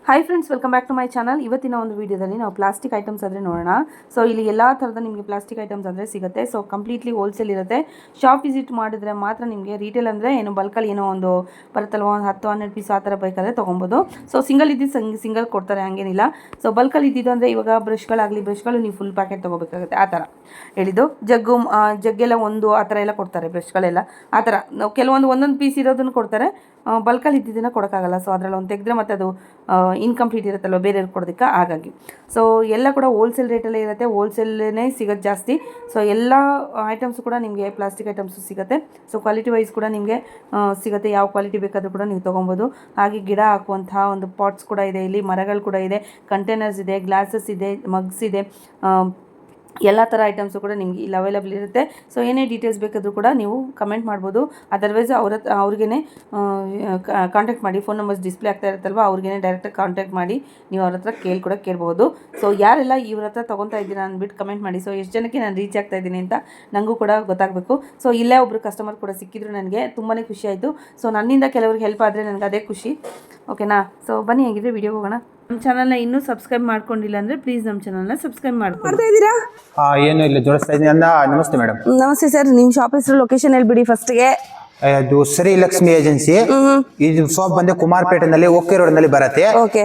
Hi friends, welcome back to my channel. ಇವತ್ತಿನ ಒಂದು ವಿಡಿಯೋದಲ್ಲಿ ನಾವು ಪ್ಲಾಸ್ಟಿಕ್ ಐಟಮ್ಸ್ ಆದರೆ ನೋಡೋಣ. ಸೊ ಇಲ್ಲಿ ಎಲ್ಲ ಥರದ ನಿಮಗೆ ಪ್ಲಾಸ್ಟಿಕ್ ಐಟಮ್ಸ್ ಅಂದರೆ ಸಿಗುತ್ತೆ. ಸೊ ಕಂಪ್ಲೀಟ್ಲಿ ಹೋಲ್ಸೇಲ್ ಇರುತ್ತೆ. ಶಾಪ್ ವಿಸಿಟ್ ಮಾಡಿದ್ರೆ ಮಾತ್ರ ನಿಮಗೆ ರೀಟೇಲ್ ಅಂದರೆ ಏನು ಬಲ್ಕಲ್ಲಿ ಏನೋ ಒಂದು ಬರುತ್ತಲ್ವ, ಒಂದು 10-12 ಪೀಸ್ ಆ ಥರ ಬೇಕಾದರೆ ತೊಗೊಬೋದು. ಸೊ ಸಿಂಗಲ್ ಇದ್ದಿದ್ದು ಸಿಂಗಲ್ ಕೊಡ್ತಾರೆ, ಹಂಗೇನಿಲ್ಲ. ಸೊ ಬಲ್ಕಲ್ಲಿ ಇದ್ದಿದ್ದು ಅಂದರೆ ಇವಾಗ ಬ್ರಷ್ಗಳು ನೀವು ಫುಲ್ ಪ್ಯಾಕೆಟ್ ತೊಗೋಬೇಕಾಗುತ್ತೆ. ಆ ಥರ ಹೇಳಿದ್ದು. ಜಗ್ಗೆಲ್ಲ ಒಂದು ಆ ಥರ ಎಲ್ಲ ಕೊಡ್ತಾರೆ, ಬ್ರಷ್ಗಳೆಲ್ಲ ಆ ಥರ. ನಾವು ಒಂದೊಂದು ಪೀಸ್ ಇರೋದನ್ನು ಕೊಡ್ತಾರೆ, ಬಲ್ಕಲ್ಲಿ ಇದ್ದಿದ್ದನ್ನು ಕೊಡೋಕ್ಕಾಗಲ್ಲ. ಸೊ ಅದರಲ್ಲಿ ಒಂದು ತೆಗೆದ್ರೆ ಮತ್ತು ಅದು ಇನ್ಕಂಪ್ಲೀಟ್ ಇರುತ್ತಲ್ವ ಬೇರೆಯವ್ರಿಗೆ ಕೊಡೋದಕ್ಕೆ, ಹಾಗಾಗಿ. ಸೊ ಎಲ್ಲ ಕೂಡ ಹೋಲ್ಸೇಲ್ ರೇಟಲ್ಲೇ ಇರುತ್ತೆ, ಹೋಲ್ಸೇಲೇ ಸಿಗೋದು ಜಾಸ್ತಿ. ಸೊ ಎಲ್ಲ ಐಟಮ್ಸು ಕೂಡ ನಿಮಗೆ ಪ್ಲಾಸ್ಟಿಕ್ ಐಟಮ್ಸು ಸಿಗುತ್ತೆ. ಸೊ ಕ್ವಾಲಿಟಿ ವೈಸ್ ಕೂಡ ನಿಮಗೆ ಸಿಗುತ್ತೆ. ಯಾವ ಕ್ವಾಲಿಟಿ ಬೇಕಾದರೂ ಕೂಡ ನೀವು ತೊಗೊಬೋದು. ಹಾಗೆ ಗಿಡ ಹಾಕುವಂತಹ ಒಂದು ಪಾಟ್ಸ್ ಕೂಡ ಇದೆ ಇಲ್ಲಿ, ಮರಗಳು ಕೂಡ ಇದೆ, ಕಂಟೈನರ್ಸ್ ಇದೆ, ಗ್ಲಾಸಸ್ ಇದೆ, ಮಗ್ಸ್ ಇದೆ, ಎಲ್ಲ ಥರ ಐಟಮ್ಸು ಕೂಡ ನಿಮಗೆ ಇಲ್ಲಿ ಅವೈಲೇಬಲ್ ಇರುತ್ತೆ. ಸೊ ಏನೇ ಡೀಟೇಲ್ಸ್ ಬೇಕಾದರೂ ಕೂಡ ನೀವು ಕಮೆಂಟ್ ಮಾಡ್ಬೋದು. ಅದರ್ವೈಸ್ ಅವ್ರಿಗೇ ಕಾಂಟ್ಯಾಕ್ಟ್ ಮಾಡಿ. ಫೋನ್ ನಂಬರ್ಸ್ ಡಿಸ್ಪ್ಲೇ ಆಗ್ತಾ ಇರುತ್ತಲ್ವ, ಅವ್ರಿಗೇ ಡೈರೆಕ್ಟಾಗಿ ಕಾಂಟ್ಯಾಕ್ಟ್ ಮಾಡಿ ನೀವು ಅವ್ರ ಹತ್ರ ಕೇಳ್ಬೋದು. ಸೊ ಯಾರೆಲ್ಲ ಇವ್ರ ಹತ್ರ ತೊಗೊತಾ ಇದ್ದೀರಾ ಅಂದ್ಬಿಟ್ಟು ಕಮೆಂಟ್ ಮಾಡಿ. ಸೊ ಎಷ್ಟು ಜನಕ್ಕೆ ನಾನು ರೀಚ್ ಆಗ್ತಾ ಇದ್ದೀನಿ ಅಂತ ನನಗೂ ಕೂಡ ಗೊತ್ತಾಗಬೇಕು. ಸೊ ಇಲ್ಲೇ ಒಬ್ಬರು ಕಸ್ಟಮರ್ ಕೂಡ ಸಿಕ್ಕಿದ್ರು, ನನಗೆ ತುಂಬಾ ಖುಷಿ ಆಯಿತು. ಸೊ ನನ್ನಿಂದ ಕೆಲವ್ರಿಗೆ ಹೆಲ್ಪ್ ಆದರೆ ನನಗೆ ಅದೇ ಖುಷಿ. ಓಕೆನಾ? ಸೊ ಬನ್ನಿ, ಹೇಗಿದ್ರೆ ವಿಡಿಯೋಗೆ ಹೋಗೋಣ. ನಮ್ಮ ಚಾನಲ್ನ ಇನ್ನೂ ಸಬ್ಸ್ಕ್ರೈಬ್ ಮಾಡ್ಕೊಂಡಿಲ್ಲ ಅಂದರೆ ಪ್ಲೀಸ್ ನಮ್ಮ ಚಾನಲ್ನ ಸಬ್ಸ್ಕ್ರೈಬ್ ಮಾಡ್ತಾ ಇದ್ದೀರಾ? ಏನು ಇಲ್ಲ, ಜೋಡಿಸ್ತಾ ಇದ್ದೀನಿ. ನಮಸ್ತೆ ಮೇಡಮ್. ನಮಸ್ತೆ ಸರ್. ನಿಮ್ಮ ಶಾಪ್ ಹೆಸರು, ಲೊಕೇಶನ್ ಹೇಳ್ಬಿಡಿ ಫಸ್ಟ್ಗೆ. ಅದು ಶ್ರೀ ಲಕ್ಷ್ಮಿ ಏಜೆನ್ಸಿ. ಇದು ಶಾಪ್ ಬಂದೆ ಕುಮಾರಪೇಟೆನಲ್ಲಿ, ಓಕೆ ರೋಡ್ ನಲ್ಲಿ ಬರುತ್ತೆ.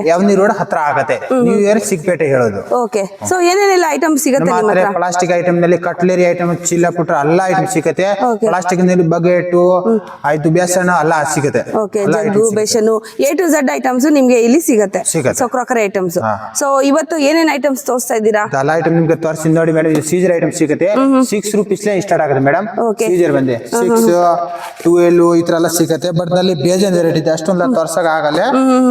ಯಾವನಿ ರೋಡ್ ಹತ್ರ ಆಗತ್ತೆ. ನ್ಯೂ ಇಯರ್ ಸಿಕ್ಪೇಟೆ ಹೇಳೋದು. ಓಕೆ. ಸೊ ಏನೇನೆಲ್ಲ ಐಟಮ್ ಸಿಗುತ್ತೆ? ಪ್ಲಾಸ್ಟಿಕ್ ಐಟಮ್ ನಲ್ಲಿ ಕಟ್ಲರಿ ಐಟಮ್, ಚೀಲ ಪುಟ್ಟ ಎಲ್ಲ ಐಟಮ್ ಸಿಗುತ್ತೆ. ಪ್ಲಾಸ್ಟಿಕ್ ನಲ್ಲಿ ಬಕೆಟ್, ಆಯ್ತು ಬೇಸನ ಎಲ್ಲ ಸಿಗುತ್ತೆ. Okay, jug, basin, A to Z items ನಿಮ್ಗೆ ಇಲ್ಲಿ ಸಿಗುತ್ತೆ. So crockery items. ಸೊ ಇವತ್ತು ಏನೇನ್ ಐಟಮ್ಸ್ ತೋರಿಸ್ತಾ ಇದ್ದೀರಾ? ಎಲ್ಲ ಐಟಮ್ ನಿಮ್ಗೆ ತೋರಿಸಿ ನೋಡಿ ಮೇಡಮ್. ಇದು ಸೀಜರ್ ಐಟಮ್ ಸಿಗುತ್ತೆ. 6 ರೂಪೀಸ್ ಸ್ಟಾರ್ಟ್ ಆಗುತ್ತೆ ಮೇಡಮ್. ಸೀಜರ್ ಬಂದೆ 6, 12 ಈ ತರ ಎಲ್ಲ ಸಿಗುತ್ತೆ. ಬಟ್ ನಲ್ಲಿ ಬೇಜಾನ್ ರೇಟ್ ಇದೆ, ಅಷ್ಟೊಂದು ತೋರ್ಸಕ್ ಆಗಲ್ಲ.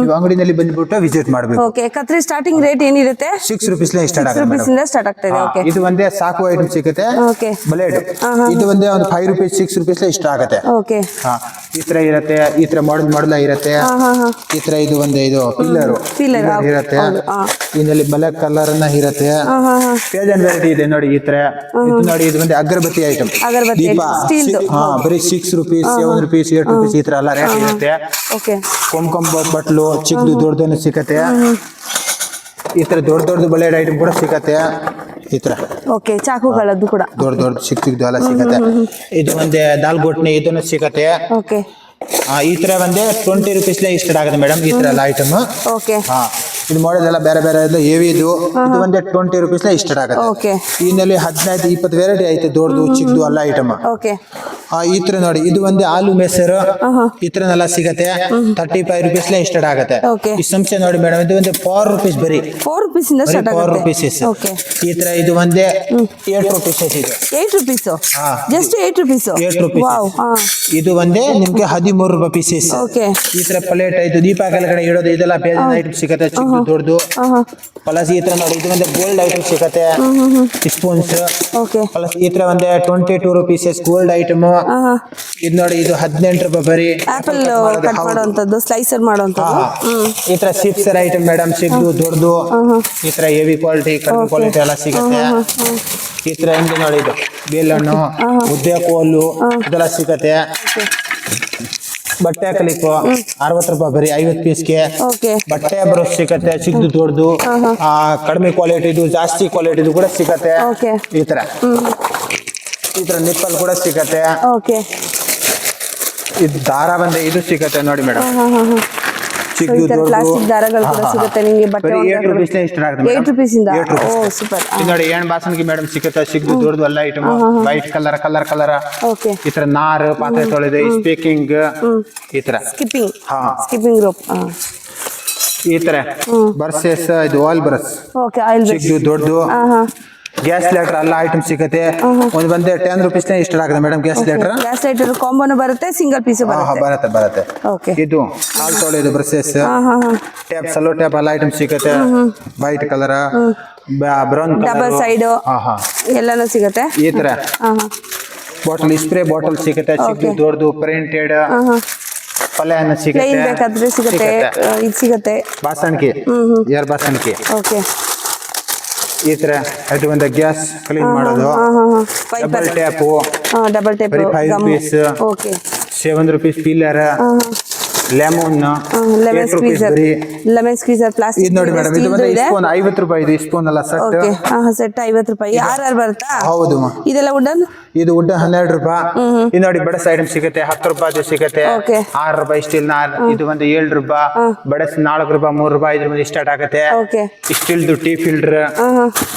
ನೀವು ಅಂಗಡಿನಲ್ಲಿ ಬಂದ್ಬಿಟ್ಟು ವಿಸಿಟ್ ಮಾಡಬೇಕು. ಓಕೆ. ಕತ್ರಿ ಸ್ಟಾರ್ಟಿಂಗ್ ರೇಟ್ ಏನಿರುತ್ತೆ? 6 ರೂಪೀಸ್ ಸ್ಟಾರ್ಟ್ ಆಗುತ್ತೆ. ಓಕೆ. ಇದು ಒಂದೇ ಸಾಕು ಐಟಮ್ ಸಿಗುತ್ತೆ. ಓಕೆ. ಬ್ಲೇಡ್ ಇದು ಒಂದೇ ಒಂದು 5 ರೂಪೀಸ್ 6 ರೂಪೀಸ್ ಇಷ್ಟ ಆಗುತ್ತೆ. ಓಕೆ. ಈ ತರ ಇರುತ್ತೆ, ಈ ತರ ಮಾಡಲ್ ಇರುತ್ತೆ. ಈ ತರ ಇದು ಒಂದೇ ಇದು ಪಿಲ್ಲರ್ ಇರುತ್ತೆ. ಇದರಲ್ಲಿ ಬ್ಲಾಕ್ ಕಲರ್ ಅನ್ನ ಇರುತ್ತೆ. ಬೇಜಾನ್ ವೆರೈಟಿ ಇದೆ ನೋಡಿ. ಈ ತರ ಇದು ನೋಡಿ, ಇದು ಒಂದೇ ಅಗರಬತ್ತಿ ಐಟಮ್, ದೀಪ. ಬರೀ 6 ರೂಪೀಸ್ 7 ರೂಪೀಸ್ 8 ರೂಪೀಸ್ ಈ ತರ ಎಲ್ಲ ರೇಟ್ ಇರುತ್ತೆ. ಕೊಂಬ ಬಟ್ಲು ಚಿಕ್ಕದು ದೊಡ್ಡದನ್ನು ಸಿಕ್ಕತ್ತೆ. ಈ ತರ ದೊಡ್ಡ ಬ್ಲೇಡ್ ಐಟಮ್ ಕೂಡ ಸಿಕ್ಕತ್ತೆ. ಈ ತರ ಓಕೆ, ಚಾಕುಗಳದ್ದು ಕೂಡ ದೊಡ್ಡ ಚಿಕ್ಕದು ಎಲ್ಲ ಸಿಕ್ಕತ್ತೆ. ಇದು ಒಂದೇ ದಾಲ್ ಗೋಟ್ನಿ, ಇದನ್ನು ಸಿಕ್ಕತ್ತೆ. ಓಕೆ. ಈ ತರ ಒಂದೇ 20 ರೂಪೀಸ್ ಸ್ಟಾರ್ಟ್ ಆಗುತ್ತೆ ಮೇಡಮ್. ಈ ತರ ಎಲ್ಲ ಐಟಮ್. ಓಕೆ. ಇದು ಮಾಡಲ್ ಎಲ್ಲ ಬೇರೆ ಬೇರೆ ಹೆವಿ. ಇದು ಒಂದೇ 20 ರೂಪೀಸ್ ಸ್ಟಾರ್ಟ್ ಆಗುತ್ತೆ. ಇದರಲ್ಲಿ 15-20 ವೆರೈಟಿ ಐತೆ, ದೊಡ್ಡದು ಚಿಕ್ಕದು ಎಲ್ಲ ಐಟಮ್. ಓಕೆ. ಈ ತರ ನೋಡಿ, ಇದು ಒಂದೇ ಆಲೂ ಮೆಸರು, ಈ ತರನೆಲ್ಲ ಸಿಗತ್ತೆ. 35 ರೂಪೀಸ್ ಸ್ಟಾರ್ಟ್ ಆಗುತ್ತೆ. ಈ ಸಂಸ್ಥೆ ನೋಡಿ ಮೇಡಮ್, ಇದು ಒಂದೇ 4 ರೂಪೀಸ್, ಬರೀ 4 ರೂಪೀಸ್ ಇಂದ ಸ್ಟಾರ್ಟ್ ಆಗುತ್ತೆ. 4 ರೂಪೀಸ್. ಈ ತರ ಇದು ಒಂದೇ 8 ರೂಪೀಸ್ ಇದೆ. 8 ರೂಪೀಸ್, ಜಸ್ಟ್ 8 ರೂಪೀಸ್. 8 ರೂಪೀಸ್. ಇದು ಒಂದೇ ನಿಮ್ಗೆ 13 ರೂಪಾಯಿ ಪೀಸಸ್. ಓಕೆ. ಈ ತರ ಪ್ಲೇಟ್ ಐದು, ದೀಪ ಕೆಳಗಡೆ ಇಡೋದು, ಇದೆಲ್ಲ ಬೇಜಾನ್ ಐಟಮ್ ಸಿಗತ್ತೆ. ಚಿಕ್ಕ ದೊಡ್ಡದು ಪ್ಲಸ್ ಈ ತರ ನೋಡಿ, ಇದು ಒಂದೇ ಗೋಲ್ಡ್ ಐಟಮ್ ಸಿಗತ್ತೆ. ಸ್ಪೂನ್ಸ್. ಓಕೆ. ಪ್ಲಸ್ ಈ ತರ ಒಂದೇ 22 ರೂಪೀಸ್ ಗೋಲ್ಡ್ ಐಟಮ್. ಇದು ನೋಡಿ, ಇದು 18 ರೂಪಾಯಿ ಬರೀ ಆಪಲ್ ಕಟ್ ಮಾಡುವಂತದ್ದು, ಸ್ಲೈಸರ್ ಮಾಡುವಂತದ್ದು. ಈ ತರ ಸಿಪ್ಸರ್ ಐಟಮ್ ಮೇಡಮ್, ಸಿಗ್ದು ದೊಡ್ಡದು. ಈ ತರ ಹೆವಿ ಕ್ವಾಲಿಟಿ, ಕಡಿಮೆ ಕ್ವಾಲಿಟಿ ಎಲ್ಲ ಸಿಗುತ್ತೆ. ಈ ತರ ಹಿಂಗೆ ನೋಡಿ, ಇದು ಬೇಲಣ್ಣು, ಮುದ್ದೆ ಕೋಲು ಇದೆಲ್ಲ ಸಿಗತ್ತೆ. ಬಟ್ಟೆ ಹಾಕಲಿಕ್ಕೂ 60 ರೂಪಾಯಿ ಬರೀ 50 ಪೀಸ್ಗೆ. ಬಟ್ಟೆ ಬ್ರಷ್ ಸಿಗತ್ತೆ, ಚಿಕ್ಕದು ದೊಡ್ಡದು. ಕಡಿಮೆ ಕ್ವಾಲಿಟಿದು, ಜಾಸ್ತಿ ಕ್ವಾಲಿಟಿದು ಕೂಡ ಸಿಗತ್ತೆ. ಈ ತರ ನಿಪ್ಪಲ್ ಕೂಡ ಸಿಗತ್ತೆ. ಇದು ದಾರ ಬಂದೆ, ಇದು ಸಿಗತ್ತೆ ನೋಡಿ ಮೇಡಮ್. ಚಿಕ್ಕದು ದೊಡ್ಡದು ದಾರಗಳು ಕೂಡ ಸಿಗುತ್ತೆ ನಿಮಗೆ. ಬಟ್ಟೆ 8 ರೂಪೀಸ್ ಸ್ಟಾರ್ಟ್ ಆಗುತ್ತೆ. 8 ರೂಪೀಸ್ ಇಂದ. ಓ ಸೂಪರ್. ಇದು ನೋಡಿ, ಏನ್ ಬಾಸನ್ಗೆ ಮೇಡಮ್ ಸಿಗತ್ತೆ. ಚಿಕ್ಕದು ದೊಡ್ಡದು ಎಲ್ಲ ಐಟಮ್. White colour. ಓಕೆ. ಈ ತರ ನಾರು, ಪಾತ್ರೆ ತೊಳೆದು, ಸ್ಪೀಕಿಂಗ್, ಈ ತರ ಸ್ಕಿಪ್ಪಿಂಗ್ ರೋಪ್. ಈ ತರ ಬರ್ಸೆಸ್, ಇದು oil brush. Okay, oil brush. ಚಿಕ್ಕದು ದೊಡ್ಡದು. ಗ್ಯಾಸ್ ಲೈಟರ್ ಎಲ್ಲ ಐಟಮ್ ಸಿಗುತ್ತೆ. ಒಂದು ಬಂದೆ 10 ರೂಪೀಸ್ ಸ್ಟಾರ್ಟ್ ಆಗುತ್ತೆ ಮೇಡಮ್. ಗ್ಯಾಸ್ ಲೈಟರ್ ಕಾಂಬೋನು ಬರುತ್ತೆ, ಸಿಂಗಲ್ ಪೀಸ್ ಬರುತ್ತೆ. ಓಕೆ. ಇದು ಹಾಲ್ ತೊಳೆದು ಬ್ರಷಸ್, ಟ್ಯಾಪ್, ಸಲೋ ಟ್ಯಾಪ್ ಎಲ್ಲ ಐಟಮ್ ಸಿಗುತ್ತೆ. White colour, brown colour, double side ಎಲ್ಲಾನು ಸಿಗುತ್ತೆ. ಈ ತರ ಬಾಟಲ್, ಸ್ಪ್ರೇ ಬಾಟಲ್ ಸಿಗುತ್ತೆ. ಚಿಕ್ಕದು ದೊಡ್ಡದು ಪ್ರಿಂಟೆಡ್ ಪಲ್ಯ ಸಿಗುತ್ತೆ. ಬೇಕಾದ್ರೆ ಸಿಗುತ್ತೆ. ಇದು ಸಿಗುತ್ತೆ ಬಾಸಣಿಗೆ, ಏರ್ ಬಾಸಣಿಗೆ. ಓಕೆ. ಈ ತರ ಅದು ಒಂದು ಗ್ಯಾಸ್ ಕ್ಲೀನ್ ಮಾಡೋದು. Double tap 5 rupees. 7 rupees pillar. Lemon lemon squeezer plastic ಇದು ನೋಡಿ ಮೇಡಮ್ ಇದು ಬಂದ್ರೆ ಸ್ಪೂನ್ 50 ರೂಪಾಯಿ ಇದು ಸ್ಪೂನ್ ಅಲ್ಲ ಸೆಟ್ ಓಕೆ ಸೆಟ್ 50 ರೂಪಾಯಿ ಯಾರು ಬರುತ್ತಾ ಹೌದು ಇದೆಲ್ಲ ವುಡನ್ ಇದು ವುಡ್ 12 ರೂಪಾಯಿ ಇದು ನೋಡಿ ಬಡಸ್ ಐಟಮ್ ಸಿಗುತ್ತೆ 10 ರೂಪಾಯಿ ಸಿಗುತ್ತೆ ಓಕೆ 6 ರೂಪಾಯಿ ಸ್ಟೀಲ್ ಇದು ಒಂದು 7 ರೂಪಾಯಿ ಬಡಸ್ 4 ರೂಪಾಯಿ 3 ರೂಪಾಯಿ ಇದ್ರ ಮೇಲೆ ಸ್ಟಾರ್ಟ್ ಆಗುತ್ತೆ ಓಕೆ ಸ್ಟೀಲ್ದು ಟೀ ಫಿಲ್ಟರ್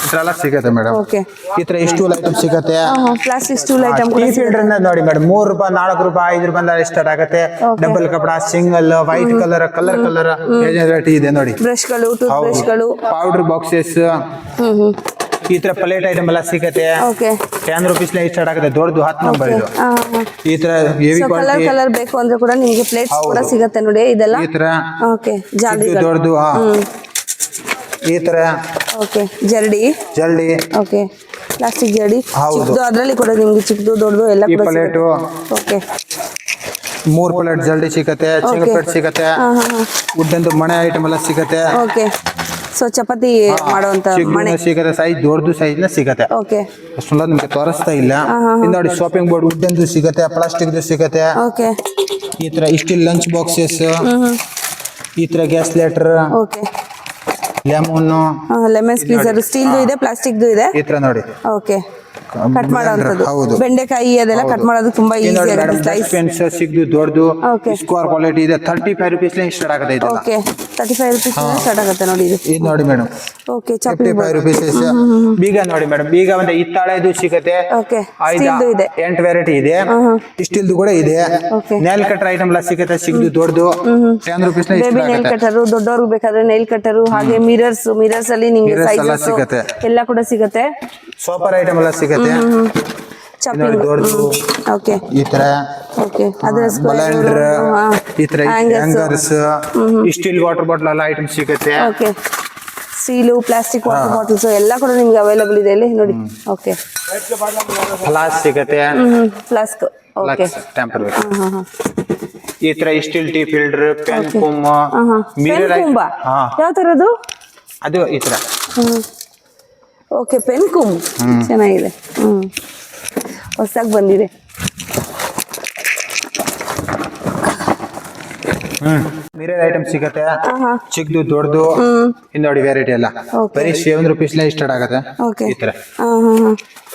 ಇದ್ರೆಲ್ಲ ಸಿಗುತ್ತೆ ಮೇಡಮ್ ಓಕೆ ಈ ತರ ಸ್ಟೂಲ್ ಐಟಮ್ ಸಿಗುತ್ತೆ plastic stool item tea filter ನೋಡಿ ಮೇಡಮ್ 3 ರೂಪಾಯಿ 4 ರೂಪಾಯಿ 5 ರೂಪಾಯಿ ಸ್ಟಾರ್ಟ್ ಆಗುತ್ತೆ ಡಬಲ್ ಕಪಡ ಸಿಂಗಲ್ ವೈಟ್ ಕಲರ್ ವೆರೈಟಿ ಇದೆ ನೋಡಿ ಬ್ರಷ್ಗಳು ಟೂತ್ ಬ್ರಷ್ಗಳು ಪೌಡರ್ ಬಾಕ್ಸಸ್ ಈ ತರ ಪ್ಲೇಟ್ ಐಟಮ್ ಎಲ್ಲ ಸಿಗುತ್ತೆ ಓಕೆ 10 ರೂಪೀಸ್ ಸ್ಟಾರ್ಟ್ ಆಗುತ್ತೆ ದೊಡ್ಡದು 10 ನಂಬರ್ ಇದು ಈ ತರ ಹೆವಿ ಕ್ವಾಲಿಟಿ ಕಲರ್ ಬೇಕು ಅಂದ್ರೆ ಕೂಡ ನಿಮಗೆ ಪ್ಲೇಟ್ಸ್ ಕೂಡ ಸಿಗುತ್ತೆ ನೋಡಿ ಇದೆಲ್ಲ ಈ ತರ ಓಕೆ ಜಾಲಿ ದೊಡ್ಡದು ಈ ತರ ಓಕೆ ಜರಡಿ ಓಕೆ ಪ್ಲಾಸ್ಟಿಕ್ ಜರಡಿ ಚಿಕ್ಕದು ಅದರಲ್ಲಿ ಕೂಡ ನಿಮಗೆ ಚಿಕ್ಕದು ದೊಡ್ಡದು ಎಲ್ಲ ಈ ಪ್ಲೇಟ್ ಓಕೆ 3 ಪ್ಲೇಟ್ ಜಲ್ಡಿ ಸಿಗುತ್ತೆ ಚಿಕ್ಕ ಪ್ಲೇಟ್ ಸಿಗುತ್ತೆ ಉಡ್ಡಂದು ಮಣೆ ಐಟಮ್ ಎಲ್ಲ ಸಿಗುತ್ತೆ ಓಕೆ ಸೊ ಚಪಾತಿ ಮಾಡುವಂತ ಮಣೆ ಸಿಗುತ್ತೆ ಸೈಜ್ ದೊಡ್ಡದು ಸೈಜ್ ನ ಸಿಗುತ್ತೆ ಓಕೆ ಅಷ್ಟೊಂದು ನಿಮಗೆ ತೋರಿಸ್ತಾ ಇಲ್ಲ ನೋಡಿ ಶಾಪಿಂಗ್ ಬೋರ್ಡ್ ಉಡ್ಡಂದು ಸಿಗುತ್ತೆ ಪ್ಲಾಸ್ಟಿಕ್ ಸಿಗುತ್ತೆ ಓಕೆ ಈ ತರ ಸ್ಟೀಲ್ ಲಂಚ್ ಬಾಕ್ಸಸ್ ಈ ತರ gas lighter okay lemon squeezer ಸ್ಟೀಲ್ದು ಇದೆ ಪ್ಲಾಸ್ಟಿಕ್ದು ಇದೆ ಈ ತರ ನೋಡಿ ಓಕೆ ಕಟ್ ಮಾಡೋಂಥದ್ದು ಹೌದು ಬೆಂಡೆಕಾಯಿ ಅದೆಲ್ಲ ಕಟ್ ಮಾಡೋದು ತುಂಬಾ ಈಸಿ ಆಗುತ್ತೆ ಸ್ಲೈಸ್ ಪೆನ್ಸ್ ಸಿಗ್ದು ದೊಡ್ಡದು ಓಕೆ ಸ್ಕ್ವೇರ್ ಕ್ವಾಲಿಟಿ ಇದೆ 35 ರೂಪೀಸ್ ಸ್ಟಾರ್ಟ್ ಆಗುತ್ತೆ ಇದು ಓಕೆ 35 ರೂಪೀಸ್ ಸ್ಟಾರ್ಟ್ ಆಗುತ್ತೆ ನೋಡಿ ಇದು ನೋಡಿ ಮೇಡಮ್ ಓಕೆ ಚಾಪಿಂಗ್ 55 ರೂಪೀಸ್ ಬೀಗ ನೋಡಿ ಮೇಡಮ್ ಬೀಗ ಒಂದು ಹಿತ್ತಾಳೆದು ಸಿಗುತ್ತೆ ಓಕೆ ಸ್ಟೀಲ್ದು ಇದೆ 8 ವೆರೈಟಿ ಇದೆ ಸ್ಟೀಲ್ದು ಕೂಡ ಇದೆ ಓಕೆ ನೇಲ್ ಕಟರ್ ಐಟಮ್ ಎಲ್ಲ ಸಿಗುತ್ತೆ ಸಿಗ್ದು ದೊಡ್ಡದು 10 ರೂಪೀಸ್ ಬೇಬಿ ನೇಲ್ ಕಟರ್ ದೊಡ್ಡವ್ರಿಗೆ ಬೇಕಾದ್ರೆ ನೇಲ್ ಕಟರ್ ಹಾಗೆ ಮಿರರ್ಸ್ ಅಲ್ಲಿ ನಿಮಗೆ ಸೈಜಸ್ ಎಲ್ಲ ಕೂಡ ಸಿಗುತ್ತೆ ಸೋಪರ್ ಐಟಮ್ ಎಲ್ಲ ಸಿಗುತ್ತೆ ಚಾಪಿಂಗ್ ದೊಡ್ಡದು ಓಕೆ ಈ ತರ ಓಕೆ ಅದರ ಬ್ಲೆಂಡರ್ ಈ ತರ ಹ್ಯಾಂಗರ್ಸ್ ಸ್ಟೀಲ್ ವಾಟರ್ ಬಾಟಲ್ ಎಲ್ಲ ಐಟಮ್ ಸಿಗುತ್ತೆ okay steel plastic water bottles ಎಲ್ಲ ಕೂಡ ನಿಮ್ಗೆ ಅವೈಲೇಬಲ್ ಇದೆ ಇಲ್ಲಿ ನೋಡಿ ಓಕೆ ಫ್ಲಾಸ್ಕ್ ಸಿಗುತ್ತೆ ಫ್ಲಾಸ್ಕ್ ಓಕೆ ಟೆಂಪರ್ ಈ ತರ ಸ್ಟೀಲ್ ಟೀ ಫಿಲ್ಟರ್ ಪೆನ್ ಕುಮ್ಮ ಮಿರರ್ ಯಾವ ತರದು ಅದು ಈ ತರ ಓಕೆ ಪೆನ್ ಕುಮ್ ಚೆನ್ನಾಗಿದೆ ಹೊಸದಾಗಿ ಬಂದಿದೆ ಮಿರರ್ ಐಟಮ್ ಸಿಗುತ್ತೆ ಚಿಕ್ಕದು ದೊಡ್ಡದು ನೋಡಿ ವೆರೈಟಿ ಎಲ್ಲ ಬರೀ 7 ರೂಪೀಸ್ ಸ್ಟಾರ್ಟ್ ಆಗುತ್ತೆ ಓಕೆ ಈ ತರ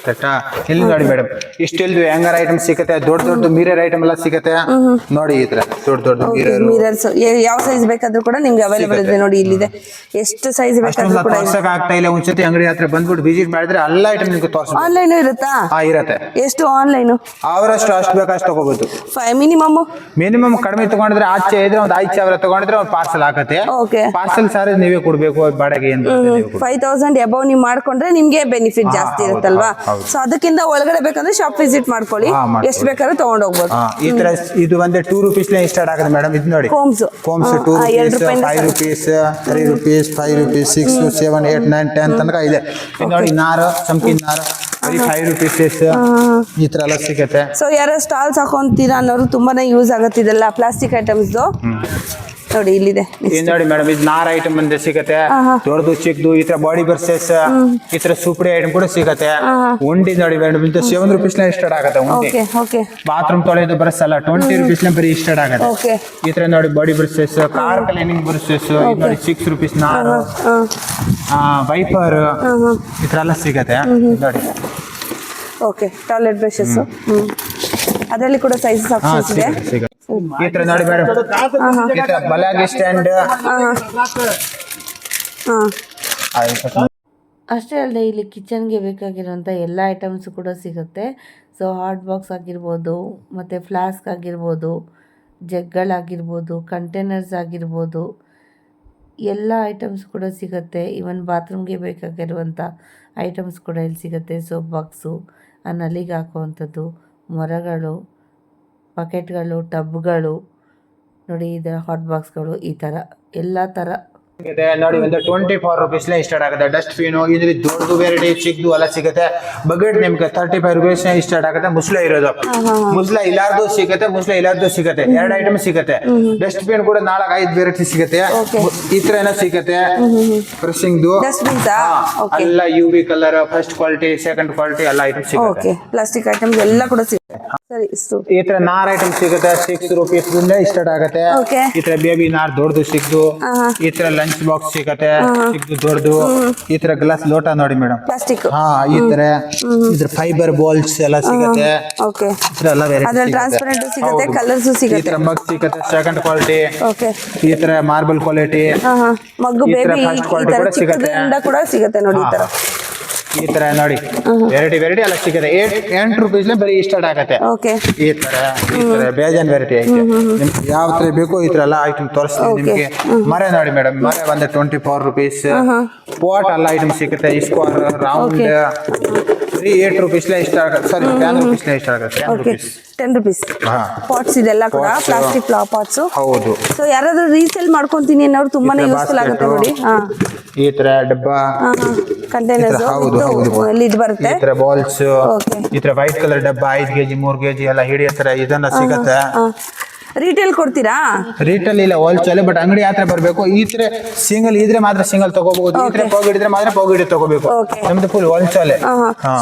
ಕರೆಕ್ಟಾ ಇಲ್ಲಿ ನೋಡಿ ಮೇಡಮ್ ಇಷ್ಟೆಲ್ದು ಹ್ಯಾಂಗರ್ ಐಟಮ್ ಸಿಗುತ್ತೆ ದೊಡ್ಡ ಮಿರರ್ ಐಟಮ್ ಎಲ್ಲ ಸಿಗುತ್ತೆ ನೋಡಿ ಈ ತರ ದೊಡ್ಡ ಮಿರರ್ಸ್ ಯಾವ ಸೈಜ್ ಬೇಕಾದ್ರೂ ಕೂಡ ನಿಮ್ಗೆ ಅವೈಲೇಬಲ್ ಇದೆ ನೋಡಿ ಇಲ್ಲಿದೆ ಎಷ್ಟು ಸೈಜ್ ಬೇಕಾದ್ರೂ ಕೂಡ ಆಗ್ತಾ ಇಲ್ಲ ಒಂದ್ಸತಿ ಅಂಗಡಿ ಹತ್ರ ಬಂದ್ಬಿಟ್ಟು ವಿಸಿಟ್ ಮಾಡಿದ್ರೆ ಎಲ್ಲ ಐಟಮ್ ನಿಮ್ಗೆ ತೋರಿಸ್ಬೋದು ಆನ್ಲೈನ್ ಇರುತ್ತಾ ಇರುತ್ತೆ ಎಷ್ಟು ಆನ್ಲೈನ್ ಅವರಷ್ಟು ಅಷ್ಟು ಬೇಕಷ್ಟು ತಗೋಬಹುದು ಮಿನಿಮಮ್ ಕಡಿಮೆ ತಗೊಂಡ್ರೆ ಆಚೆ ಇದ್ರೆ ಒಂದು 5,000 ತಗೊಂಡ್ರೆ ಒಂದು ಪಾರ್ಸಲ್ ಆಗುತ್ತೆ ಓಕೆ ಪಾರ್ಸಲ್ ಸಾರಿ ನೀವೇ ಕೊಡ್ಬೇಕು ಬಾಡಿಗೆ ಏನು 5,000 ಅಬೌವ್ ನೀವು ಮಾಡ್ಕೊಂಡ್ರೆ ನಿಮ್ಗೆ ಬೆನಿಫಿಟ್ ಜಾಸ್ತಿ ಇರುತ್ತಲ್ವಾ ಸೊ ಅದಕ್ಕಿಂತ ಒಳಗಡೆ ಬೇಕಂದ್ರೆ ಶಾಪ್ ವಿಸಿಟ್ ಮಾಡ್ಕೊಳ್ಳಿ ಎಷ್ಟು ಬೇಕಾದ್ರೂ ತಗೊಂಡ್ ಹೋಗ್ಬೋದು ಈ ತರ ಇದು ಒಂದೇ 2 ರೂಪೀಸ್ ಸ್ಟಾರ್ಟ್ ಆಗುತ್ತೆ ಮೇಡಮ್ ಇದು ನೋಡಿ ಕೋಮ್ಸ್ 2 ರೂಪೀಸ್ 5 ರೂಪೀಸ್ 3 ರೂಪೀಸ್ 5 ರೂಪೀಸ್ 6 7 8 9 10 ತನಕ ಇದೆ ಇದು ನೋಡಿ ನಾರು ಚಮಕಿನ ನಾರು ಬರೀ 5 ರೂಪೀಸ್ ಈ ತರ ಎಲ್ಲ ಸಿಗುತ್ತೆ ಸೊ ಯಾರು ಸ್ಟಾಲ್ಸ್ ಹಾಕೊಂತೀರಾ ಅನ್ನೋರು ತುಂಬಾನೇ ಯೂಸ್ ಆಗುತ್ತೆ ಇದೆಲ್ಲ ಪ್ಲಾಸ್ಟಿಕ್ ಐಟಮ್ಸ್ ನೋಡಿ ಇಲ್ಲಿದೆ ನೋಡಿ ಮೇಡಮ್ ಇದು ನಾರ್ ಐಟಮ್ ಬಂದ್ರೆ ಸಿಗುತ್ತೆ ದೊಡ್ಡದು ಚಿಕ್ಕದು ಈ ತರ ಬಾಡಿ ಬರ್ಸಸ್ ಈ ತರ ಸೂಪಡಿ ಐಟಮ್ ಕೂಡ ಸಿಗುತ್ತೆ ಉಂಡಿ ನೋಡಿ ಮೇಡಮ್ ಇದು 7 ರೂಪೀಸ್ ಸ್ಟಾರ್ಟ್ ಆಗುತ್ತೆ ಉಂಡಿ ಬಾತ್ರೂಮ್ ತೊಳೆಯೋದು ಬರ್ಸಲ್ಲ 20 ರೂಪೀಸ್ ಬರೀ ಸ್ಟಾರ್ಟ್ ಆಗುತ್ತೆ ಈ ತರ ನೋಡಿ ಬಾಡಿ ಬರ್ಸಸ್ ಕಾರ್ ಕ್ಲೀನಿಂಗ್ ಬರ್ಸಸ್ ನೋಡಿ 6 ರೂಪೀಸ್ ನಾರು ವೈಪರ್ ಈ ತರ ಎಲ್ಲ ಸಿಗುತ್ತೆ ನೋಡಿ ಓಕೆ ಟಾಯ್ಲೆಟ್ ಬ್ರಷಸ್ ಅದರಲ್ಲಿ ಕೂಡ ಸೈಜಸ್ ಆಪ್ಷನ್ಸ್ ಇದೆ ಈ ತರ ನೋಡಿ ಮೇಡಮ್ ಈ ತರ ಬಲಾಗಿ ಸ್ಟ್ಯಾಂಡ್ ಅಷ್ಟೇ ಅಲ್ಲದೆ ಇಲ್ಲಿ ಕಿಚನ್ಗೆ ಬೇಕಾಗಿರೋಂಥ ಎಲ್ಲ ಐಟಮ್ಸ್ ಕೂಡ ಸಿಗುತ್ತೆ ಸೊ ಹಾಟ್ ಬಾಕ್ಸ್ ಆಗಿರ್ಬೋದು ಮತ್ತು ಫ್ಲಾಸ್ಕ್ ಆಗಿರ್ಬೋದು ಜಗ್ಗಳಾಗಿರ್ಬೋದು ಕಂಟೈನರ್ಸ್ ಆಗಿರ್ಬೋದು ಎಲ್ಲ ಐಟಮ್ಸ್ ಕೂಡ ಸಿಗುತ್ತೆ ಈವನ್ ಬಾತ್ರೂಮ್ಗೆ ಬೇಕಾಗಿರುವಂಥ ಐಟಮ್ಸ್ ಕೂಡ ಇಲ್ಲಿ ಸಿಗುತ್ತೆ ಸೋಪ್ ಬಾಕ್ಸು ಆ ನಲ್ಲಿಗೆ ಹಾಕುವಂಥದ್ದು ಮೊರಗಳು ಬಕೆಟ್ಗಳು ಟಬ್ಗಳು ನೋಡಿ ಇದರ ಹಾಟ್ ಬಾಕ್ಸ್ಗಳು ಈ ಥರ ಎಲ್ಲ ಥರ ನೋಡಿ ಒಂದು 24 ರೂಪೀಸ್ ಸ್ಟಾರ್ಟ್ ಆಗುತ್ತೆ ಡಸ್ಟ್ಬಿನ್ ಇದ್ರಲ್ಲಿ ದೊಡ್ಡದು ವೆರೈಟಿ ಚಿಕ್ಕದು ಎಲ್ಲ ಸಿಗುತ್ತೆ ಬಕೆಟ್ ನಿಮ್ಗೆ 35 ರೂಪೀಸ್ ಸ್ಟಾರ್ಟ್ ಆಗುತ್ತೆ ಮುಸ್ಲ ಇರೋದು ಮುಸ್ಲ ಇಲ್ಲಾರ್ದು ಸಿಗುತ್ತೆ ಮುಸ್ಲ ಇಲ್ಲಾರ್ದು ಸಿಗುತ್ತೆ 2 ಐಟಮ್ ಸಿಗುತ್ತೆ ಡಸ್ಟ್ಬಿನ್ ಕೂಡ 4-5 ವೆರೈಟಿ ಸಿಗುತ್ತೆ ಈ ತರ ಏನೋ ಸಿಗುತ್ತೆ ಬ್ರಷಿಂಗ್ದು ಎಲ್ಲ UV colour first quality second quality ಎಲ್ಲ ಐಟಮ್ ಸಿಗುತ್ತೆ ಪ್ಲಾಸ್ಟಿಕ್ ಐಟಮ್ಸ್ ಎಲ್ಲ ಕೂಡ ಸಿಗುತ್ತೆ ಸರಿ ಇಷ್ಟು. ಈ ತರ ನಾರ್ ಐಟಮ್ ಸಿಗುತ್ತೆ 6 ರೂಪೀಸ್ ಸ್ಟಾರ್ಟ್ ಆಗುತ್ತೆ. ಓಕೆ. ಈ ತರ ಬೇಬಿ ನಾರ್ ದೊಡ್ಡದು ಸಿಗ್ದು. ಈ ತರ ಲಂಚ್ ಬಾಕ್ಸ್ ಸಿಗುತ್ತೆ ಸಿಗ್ದು ದೊಡ್ಡದು. ಈ ತರ ಗ್ಲಾಸ್ ಲೋಟ ನೋಡಿ ಮೇಡಮ್, ಪ್ಲಾಸ್ಟಿಕ್. ಹಾ ಈ ತರ ಇದ್ರ ಫೈಬರ್ ಬಾಲ್ಸ್ ಎಲ್ಲ ಸಿಗುತ್ತೆ. ಓಕೆ. ಈ ತರ ಎಲ್ಲ ಅದ್ರಲ್ಲಿ ಟ್ರಾನ್ಸ್ಪರೆಂಟ್ ಸಿಗುತ್ತೆ, ಕಲರ್ಸ್ ಈ ಸಿಗುತ್ತೆ. ತರ ಮಗ್ ಸಿಗುತ್ತೆ ಸೆಕೆಂಡ್ ಕ್ವಾಲಿಟಿ. ಓಕೆ. ಈ ತರ ಮಾರ್ಬಲ್ ಕ್ವಾಲಿಟಿ. ಮಗ್ಗು ಈ ತರ ಬೇಬಿ first ಈ quality ತರ ಕೂಡ ಸಿಗುತ್ತೆ. ಚಿಕ್ಕದಿಂದ ಕೂಡ ಸಿಗುತ್ತೆ ನೋಡಿ ಈ ತರ. ಈ ತರ ನೋಡಿ ವೆರೈಟಿ ಎಲ್ಲ ಸಿಗುತ್ತೆ. 8 ರೂಪೀಸ್ ಬರೀ ಸ್ಟಾರ್ಟ್ ಆಗತ್ತೆ. ಓಕೆ. ಈ ತರ ಬೇಜಾನ್ ವೆರೈಟಿ ಐತೆ. ನಿಮ್ಗೆ ಯಾವ ತರ ಬೇಕು ಈ ತರ ಎಲ್ಲ ಐಟಮ್ ತೋರಿಸ್ತೀವಿ ನಿಮ್ಗೆ. ಮರೆ ನೋಡಿ ಮೇಡಮ್, ಮರೆ ಬಂದ್ರೆ 24 ರೂಪೀಸ್. ಪಾಟ್ ಎಲ್ಲ ಐಟಮ್ ಸಿಗುತ್ತೆ, ಸ್ಕ್ವೇರ್ ರೌಂಡ್ ಬರೀ 8 ರೂಪೀಸ್ ಇಷ್ಟ ಆಗುತ್ತೆ. ಸಾರಿ 10 ರೂಪೀಸ್ ಇಷ್ಟ ಆಗುತ್ತೆ. 10 ರೂಪೀಸ್ ಪಾಟ್ಸ್ ಇದೆಲ್ಲ ಕೂಡ ಪ್ಲಾಸ್ಟಿಕ್ ಪಾಟ್ಸ್. ಹೌದು. ಸೊ ಯಾರಾದ್ರೂ ರೀಸೇಲ್ ಮಾಡ್ಕೊಂತೀನಿ ಅನ್ನೋರು ತುಂಬಾನೇ ಯೂಸ್ಫುಲ್ ಆಗುತ್ತೆ ನೋಡಿ. ಈ ತರ ಡಬ್ಬ ಕಂಟೈನರ್ಸ್ ಲಿಡ್ ಬರುತ್ತೆ. ಈ ತರ ಬಾಲ್ಸ್, ಈ ತರ ವೈಟ್ ಕಲರ್ ಡಬ್ಬ 5 kg 3 kg ಎಲ್ಲ ಹಿಡಿಯೋ ತರ ಇದನ್ನ ಸಿಗುತ್ತೆ. ರಿಟೇಲ್ ಕೊಡ್ತೀರಾ? ರಿಟೇಲ್ ಇಲ್ಲ, ಹೋಲ್ಸೇಲ್. ಬಟ್ ಅಂಗಡಿ ಯಾತ್ರ ಬರ್ಬೇಕು. ಈ ತರ ಸಿಂಗಲ್ ಇದ್ರೆ ಮಾತ್ರ ಸಿಂಗಲ್ ತಗೋಬಹುದು. ಈ ತರ ಪೋಗ್ ಹಿಡಿದ್ರೆ ಮಾತ್ರ ಪೋಗ್ ಹಿಡಿ ತಗೋಬೇಕು. ನಮ್ದು ಫುಲ್ ಹೋಲ್ಸೇಲ್.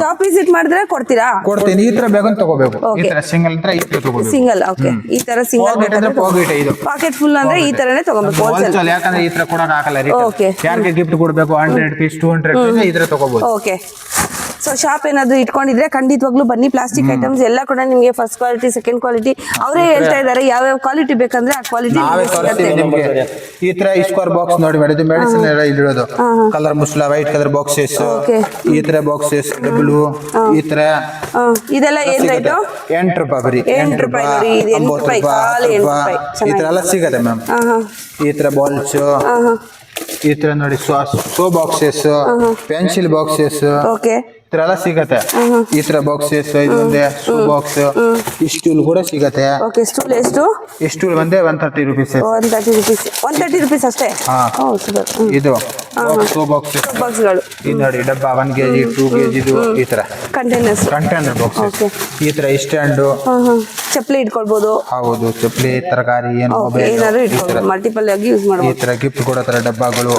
ಶಾಪ್ ವಿಸಿಟ್ ಮಾಡಿದ್ರೆ ಕೊಡ್ತೀರಾ? ಕೊಡ್ತೀನಿ. ಈ ತರ ಬೇಕಂತ ತಗೋಬೇಕು. ಈ ತರ ಸಿಂಗಲ್ ಇದ್ರೆ ಈ ತರ ತಗೋಬೇಕು. ಸಿಂಗಲ್. ಓಕೆ. ಈ ತರ ಸಿಂಗಲ್ ಬೇಕಾದ್ರೆ ಪೋಗ್ ಹಿಡಿ. ಇದು ಪಾಕೆಟ್ ಫುಲ್ ಅಂದ್ರೆ ಈ ತರನೇ ತಗೋಬೇಕು ಹೋಲ್ಸೇಲ್. ಯಾಕಂದ್ರೆ ಈ ತರ ಕೊಡಕ್ ಆಗಲ್ಲ ರಿಟೇಲ್. ಯಾರಿಗೆ ಗಿಫ್ಟ್ ಕೊಡ್ಬೇಕು 100 ಪೀಸ್ 200 ಪೀಸ್ ಈ ತರ ತಗೋಬಹುದು. ಓಕೆ. ಸೊ ಶಾಪ್ ಏನಾದ್ರು ಇಟ್ಕೊಂಡಿದ್ರೆ ಖಂಡಿತವಾಗ್ಲೂ ಬನ್ನಿ. ಪ್ಲಾಸ್ಟಿಕ್ ಐಟಮ್ಸ್ ಎಲ್ಲ ಕೂಡ ನಿಮಗೆ ಫಸ್ಟ್ ಕ್ವಾಲಿಟಿ ಸೆಕೆಂಡ್ ಕ್ವಾಲಿಟಿ ಅವರೇ ಹೇಳ್ತಾ ಇದ್ದಾರೆ. ಯಾವ್ಯಾವ ಕ್ವಾಲಿಟಿ ಬೇಕಂದ್ರೆ ಆ ಕ್ವಾಲಿಟಿ ಈ ತರ ಸ್ಕ್ವೇರ್ ಬಾಕ್ಸ್ ನೋಡಿ ಮೇಡಮ್, ಇದು ಮೆಡಿಸಿನ್ ಎಲ್ಲ ಇಲ್ಲಿರೋದು. ಕಲರ್ ಮುಸ್ಲ ವೈಟ್ ಕಲರ್ ಬಾಕ್ಸಸ್, ಈ ತರ ಬಾಕ್ಸಸ್ ಡಬ್ಲು. ಈ ತರ ಇದೆಲ್ಲ ಏನ್ ರೇಟ್? 8 ರೂಪಾಯಿ ಬರೀ. 8 ರೂಪಾಯಿ ನೋಡಿ. ಇದು 8 ರೂಪಾಯಿ ಖಾಲಿ 8 ರೂಪಾಯಿ. ಈ ತರ ಎಲ್ಲ ಸಿಗತ್ತೆ ಮ್ಯಾಮ್. ಈ ತರ ಬಾಲ್ಸ್, ಈ ತರ ನೋಡಿ so boxes, pencil boxes. Okay. ಈ ತರ ಎಲ್ಲ ಸಿಗತ್ತೆ. ಈ ತರ ಬಾಕ್ಸಸ್, ಇದು ಒಂದೇ ಶೂ ಬಾಕ್ಸ್. ಈ ಸ್ಟೂಲ್ ಕೂಡ ಸಿಗತ್ತೆ. ಓಕೆ. ಸ್ಟೂಲ್ ಎಷ್ಟು? ಈ ಸ್ಟೂಲ್ ಬಂದೆ 130 ರೂಪೀಸ್. 130 ರೂಪೀಸ್. 130 ರೂಪೀಸ್ ಅಷ್ಟೇ. ಸೂಪರ್. ಇದು ಶೂ ಬಾಕ್ಸ್ ಬಾಕ್ಸ್ಗಳು. ಇದು ನೋಡಿ ಡಬ್ಬ 1 kg 2 kg ಇದು. ಈ ತರ ಕಂಟೈನರ್ ಬಾಕ್ಸ್. ಈ ತರ ಸ್ಟ್ಯಾಂಡ್, ಚಪ್ಪಲಿ ಇಟ್ಕೊಳ್ಬಹುದು. ಹೌದು, ಚಪ್ಪಲಿ ತರಕಾರಿ ಏನು ಏನಾದ್ರು ಇಟ್ಕೊಳ್ಬಹುದು. ಮಲ್ಟಿಪಲ್ ಆಗಿ ಯೂಸ್ ಈ ಮಾಡಬಹುದು. ತರ ಗಿಫ್ಟ್ ಕೊಡೋ ತರ ಡಬ್ಬಗಳು.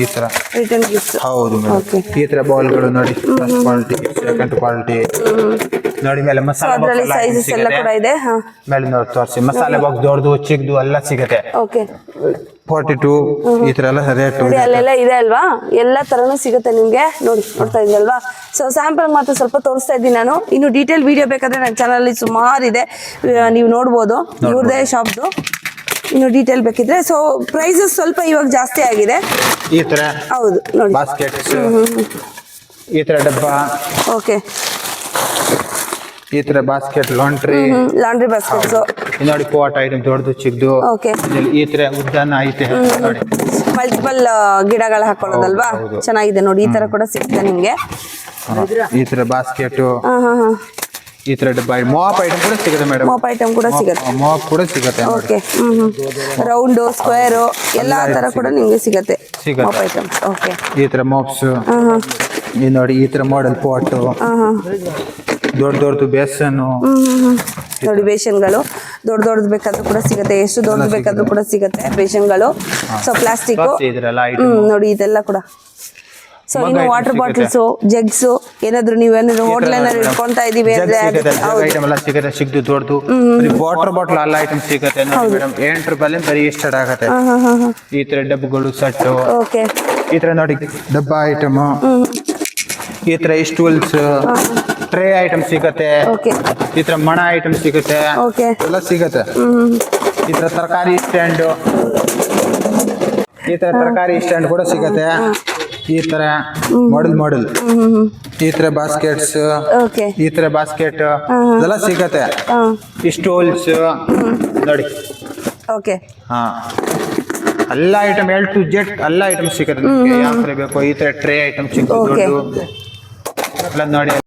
ಈ ತರ ರಿಟರ್ನ್ ಗಿಫ್ಟ್. ಹೌದು ಮೇಡಮ್. ಈ ತರ ಬಾಲ್ಗಳು ನೋಡಿ ಫಸ್ಟ್ ಕ್ವಾಲಿಟಿ ಸೆಕೆಂಡ್ ಕ್ವಾಲಿಟಿ ನೋಡಿ. ಮೇಲೆ ಮಸಾಲೆ ಅದರಲ್ಲಿ ಸೈಜಸ್ ಎಲ್ಲ ಕೂಡ ಇದೆ. ಮೇಲೆ ನೋಡಿ ತೋರಿಸಿ. ಮಸಾಲೆ ಬಾಕ್ಸ್ ದೊಡ್ಡದು ಚಿಕ್ಕದು ಎಲ್ಲ ಸಿಗುತ್ತೆ. ಓಕೆ. 42 ಈ ತರ ಎಲ್ಲ ರೇಟ್ ಅಲ್ಲೆಲ್ಲ ಇದೆ ಅಲ್ವಾ? ಎಲ್ಲ ತರನು ಸಿಗುತ್ತೆ ನಿಮ್ಗೆ. ನೋಡ್ತಾ ಇದ್ರಲ್ವಾ? ಸೊ ಸ್ಯಾಂಪಲ್ ಮಾತ್ರ ಸ್ವಲ್ಪ ತೋರಿಸ್ತಾ ಇದ್ದೀನಿ ನಾನು. ಇನ್ನು ಡೀಟೇಲ್ ವಿಡಿಯೋ ಬೇಕಾದ್ರೆ ನನ್ನ ಚಾನಲ್ ಅಲ್ಲಿ ಸುಮಾರು ಇದೆ, ನೀವು ನೋಡ್ಬೋದು. ಇವ್ರದೇ ಶಾಪ್ದು. ಇನ್ನು ಡೀಟೇಲ್ ಬೇಕಿದ್ರೆ. ಸೊ ಪ್ರೈಸಸ್ ಸ್ವಲ್ಪ ಇವಾಗ ಜಾಸ್ತಿ ಆಗಿದೆ. ಈ ತರ ಹೌದು ನೋಡಿ. ಬಾಸ್ಕೆಟ್ಸ್, ಈ ತರ ಡಬ್ಬ. ಓಕೆ. ಈ ತರ ಬಾಸ್ಕೆಟ್ ಲಾಂಡ್ರಿ ಬಾಸ್ಕೆಟ್ಸ್ ನೋಡಿ. ಪಾಟ್ ಐಟಮ್ ದೊಡ್ಡದು ಚಿಕ್ಕದು. ಓಕೆ. ಈ ತರ ಉದ್ದಾನ ಐತೆ ನೋಡಿ. ಮಲ್ಟಿಪಲ್ ಗಿಡಗಳು ಹಾಕೊಳ್ಳೋದಲ್ವಾ? ಚೆನ್ನಾಗಿದೆ ನೋಡಿ. ಈ ತರ ಕೂಡ ಸಿಗುತ್ತೆ ನಿಮ್ಗೆ. ಈ ತರ ಬಾಸ್ಕೆಟ್, ಈ ತರ ಡಬ್ಬ. ಮಾಪ್ ಐಟಮ್ ಕೂಡ ಸಿಗುತ್ತೆ ಮೇಡಮ್. ಮಾಪ್ ಐಟಮ್ ಕೂಡ ಸಿಗುತ್ತೆ. ಮಾಪ್ ಕೂಡ ಸಿಗುತ್ತೆ. ಓಕೆ. ರೌಂಡ್ ಸ್ಕ್ವೇರ್ ಎಲ್ಲಾ ತರ ಕೂಡ ನಿಮ್ಗೆ ಸಿಗುತ್ತೆ ಮಾಪ್ ಐಟಮ್ಸ್. ಓಕೆ. ಈ ತರ ಮಾಪ್ಸ್. ಈ ನೋಡಿ ಈ ತರ ಮಾಡೆಲ್ ಪಾಟ್, ದೊಡ್ಡದು ಬೇಸನ್ ನೋಡಿ. ಬೇಷನ್ಗಳು ದೊಡ್ಡದು ಬೇಕಾದ್ರೂ ಕೂಡ ಸಿಗುತ್ತೆ. ಎಷ್ಟು ದೊಡ್ಡದು ಬೇಕಾದ್ರೂ ಕೂಡ ಸಿಗುತ್ತೆ ಬೇಷನ್ಗಳು. ಸೊ ಪ್ಲಾಸ್ಟಿಕ್ ನೋಡಿ ಇದೆಲ್ಲ ಕೂಡ. ಸೊ ಇನ್ನು ವಾಟರ್ ಬಾಟಲ್ಸ್, ಜಗ್ಸ್, ಏನಾದ್ರು ನೀವೇನಾದ್ರು ಹೋಟ್ಲ್ ಏನಾದ್ರು ಇಟ್ಕೊಂತ ಇದೀವಿ ಅಂದ್ರೆ ಐಟಮ್ ಎಲ್ಲ ಸಿಗುತ್ತೆ. ಸಿಗ್ದು ದೊಡ್ಡದು ವಾಟರ್ ಬಾಟಲ್ ಎಲ್ಲ ಐಟಮ್ ಸಿಗುತ್ತೆ ಮೇಡಮ್. 8 ರೂಪಾಯಿ ಬರೀ ಸ್ಟಾರ್ಟ್ ಆಗತ್ತೆ. ಈ ತರ ಡಬ್ಬಗಳು ಸೆಟ್. ಓಕೆ. ಈ ತರ ನೋಡಿ ಡಬ್ಬ ಐಟಮ್. ಈ ತರ ಸ್ಟೂಲ್ಸ್, ಟ್ರೇ ಐಟಮ್ ಸಿಗುತ್ತೆ. ಈ ತರ ಮಣ ಐಟಮ್ ಸಿಗುತ್ತೆ. ಎಲ್ಲ ಸಿಗುತ್ತೆ. ಈ ತರ ತರಕಾರಿ ಸ್ಟ್ಯಾಂಡ್, ಈ ತರ ತರಕಾರಿ ಸ್ಟ್ಯಾಂಡ್ ಕೂಡ ಸಿಗುತ್ತೆ. ಈ ತರ ಮಾಡೆಲ್ ಈ ತರ ಬಾಸ್ಕೆಟ್ಸ್, ಈ ತರ ಬಾಸ್ಕೆಟ್ ಎಲ್ಲ ಸಿಗತ್ತೆ. ಸ್ಟೂಲ್ಸ್ ನೋಡಿ. ಓಕೆ. ಎಲ್ಲ ಐಟಮ್ A to Z ಎಲ್ಲ ಐಟಮ್ ಸಿಗುತ್ತೆ. ಯಾವ ತರ ಬೇಕು ಈ ತರ ಟ್ರೇ ಐಟಮ್ ಸಿಗುತ್ತೆ. ದೊಡ್ಡ ಎಲ್ಲ ನೋಡಿ.